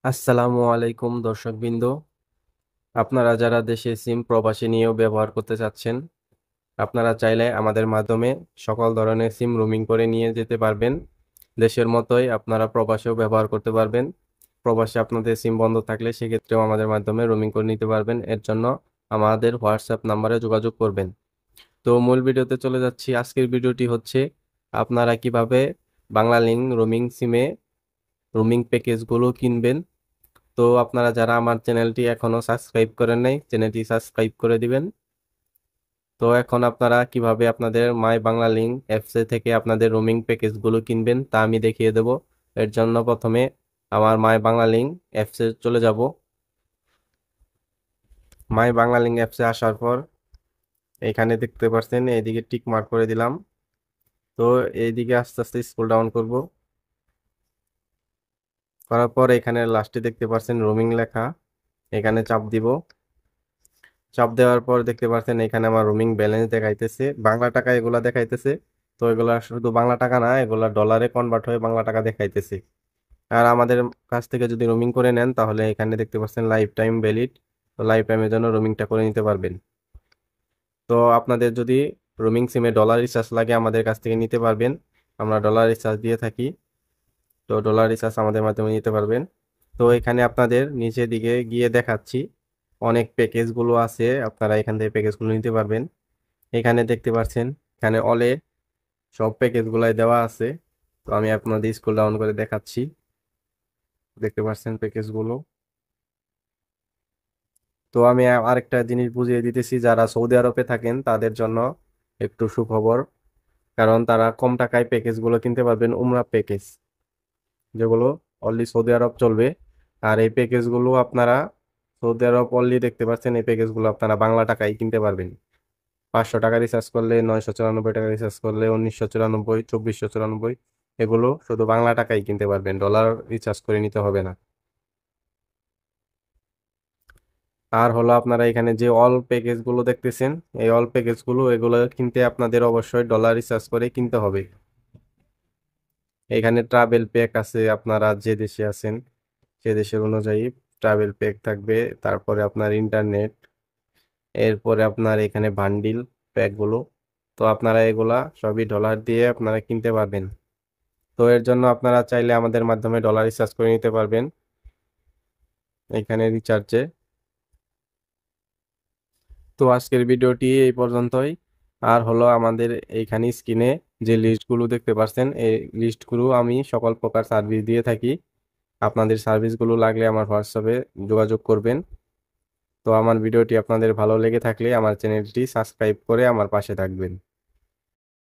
আসসালামু আলাইকুম দর্শকবৃন্দ। আপনারা যারা দেশে সিম প্রবাসী নিয়েও ব্যবহার করতে চাচ্ছেন, আপনারা চাইলে আমাদের মাধ্যমে সকল ধরনের সিম রোমিং করে নিয়ে যেতে পারবেন। দেশের মতোই আপনারা প্রবাসেও ব্যবহার করতে পারবেন। প্রবাসে আপনাদের সিম বন্ধ থাকলে সেক্ষেত্রেও আমাদের মাধ্যমে রোমিং করে নিতে পারবেন। এর জন্য আমাদের হোয়াটসঅ্যাপ নাম্বারে যোগাযোগ করবেন। তো মূল ভিডিওতে চলে যাচ্ছি। আজকের ভিডিওটি হচ্ছে আপনারা কিভাবে বাংলালিংক রোমিং সিমে রোমিং প্যাকেজগুলো কিনবেন। তো আপনারা যারা আমার চ্যানেলটি এখনো সাবস্ক্রাইব করেন নাই, চ্যানেলটি সাবস্ক্রাইব করে দিবেন। তো এখন আপনারা কিভাবে আপনাদের মাই বাংলা লিংক অ্যাপস থেকে আপনাদের রোমিং প্যাকেজগুলো কিনবেন তা আমি দেখিয়ে দেব। এর জন্য প্রথমে আমার মাই বাংলা লিংক অ্যাপসে চলে যাব। মাই বাংলা লিংক অ্যাপসে আসার পর এখানে দেখতে পাচ্ছেন এইদিকে টিক মার্ক করে দিলাম। তো এইদিকে আস্তে আস্তে স্ক্রল ডাউন করব। করার পর এখানে লাস্টে দেখতে পাচ্ছেন রোমিং লেখা, এখানে চাপ দিব। চাপ দেওয়ার পর দেখতে পাচ্ছেন এখানে আমার রোমিং ব্যালেন্স দেখাইতেছে, বাংলা টাকা এগুলা দেখাইতেছে। তো এগুলা শুধু বাংলা টাকা না, এগুলা ডলারে কনভার্ট হয়ে বাংলা টাকা দেখাইতেছে। আর আমাদের কাছ থেকে যদি রোমিং করে নেন তাহলে এখানে দেখতে পাচ্ছেন লাইফ টাইম ভ্যালিড। তো লাইফ টাইমের জন্য রোমিংটা করে নিতে পারবেন। তো আপনাদের যদি রোমিং সিমে ডলার রিচার্জ লাগে আমাদের কাছ থেকে নিতে পারবেন। আমরা ডলার রিচার্জ দিয়ে থাকি। তো ডলার রিচার্জ আমাদের মাধ্যমে নিতে পারবেন। তো এখানে আপনাদের নিচের দিকে গিয়ে দেখাচ্ছি অনেক প্যাকেজগুলো আছে, আপনারা এখান থেকে প্যাকেজগুলো নিতে পারবেন। এখানে দেখতে পাচ্ছেন এখানে অলে সব প্যাকেজগুলাই দেওয়া আছে। তো আমি আপনাদের স্ক্রল ডাউন করে দেখাচ্ছি, দেখতে পাচ্ছেন প্যাকেজগুলো। তো আমি আরেকটা জিনিস বুঝিয়ে দিতেছি, যারা সৌদি আরবে থাকেন তাদের জন্য একটু সুখবর। কারণ তারা কম টাকায় প্যাকেজগুলো কিনতে পারবেন, উমরা প্যাকেজ যেগুলো অনলি সৌদি আরব চলবে। আর এই প্যাকেজগুলো আপনারা সৌদি আরব অনলি দেখতে পাচ্ছেন, এই প্যাকেজগুলো আপনারা বাংলা টাকায় কিনতে পারবেন। 500 টাকা রিচার্জ করলে, 994 টাকা রিচার্জ করলে, 1994, 2494, এগুলো শুধু বাংলা টাকায় কিনতে পারবেন, ডলার রিচার্জ করে নিতে হবে না। আর হলো আপনারা এখানে যে অল প্যাকেজ গুলো দেখতেছেন, এই অল প্যাকেজ গুলো এগুলো কিনতে আপনাদের অবশ্যই ডলার রিচার্জ করে কিনতে হবে। এখানে ট্রাভেল প্যাক আছে, আপনারা যে দেশে আছেন সে দেশের অনুযায়ী ট্রাভেল প্যাক থাকবে। তারপরে আপনার ইন্টারনেট, এরপরে আপনার এখানে বান্ডিল প্যাক গুলো। তো আপনারা এগুলা সবই ডলার দিয়ে আপনারা কিনতে পারবেন। তো এর জন্য আপনারা চাইলে আমাদের মাধ্যমে ডলার রিচার্জ করে নিতে পারবেন এখানে রিচার্জে। তো আজকের ভিডিওটি এই পর্যন্তই। আর হলো আমাদের এইখানে স্ক্রিনে যে লিস্টগুলো দেখতে পাচ্ছেন, এই লিস্টগুলো আমি সকল প্রকার সার্ভিস দিয়ে থাকি। আপনাদের সার্ভিসগুলো লাগলে আমার হোয়াটসঅ্যাপে যোগাযোগ করবেন। তো আমার ভিডিওটি আপনাদের ভালো লেগে থাকলে আমার চ্যানেলটি সাবস্ক্রাইব করে আমার পাশে থাকবেন।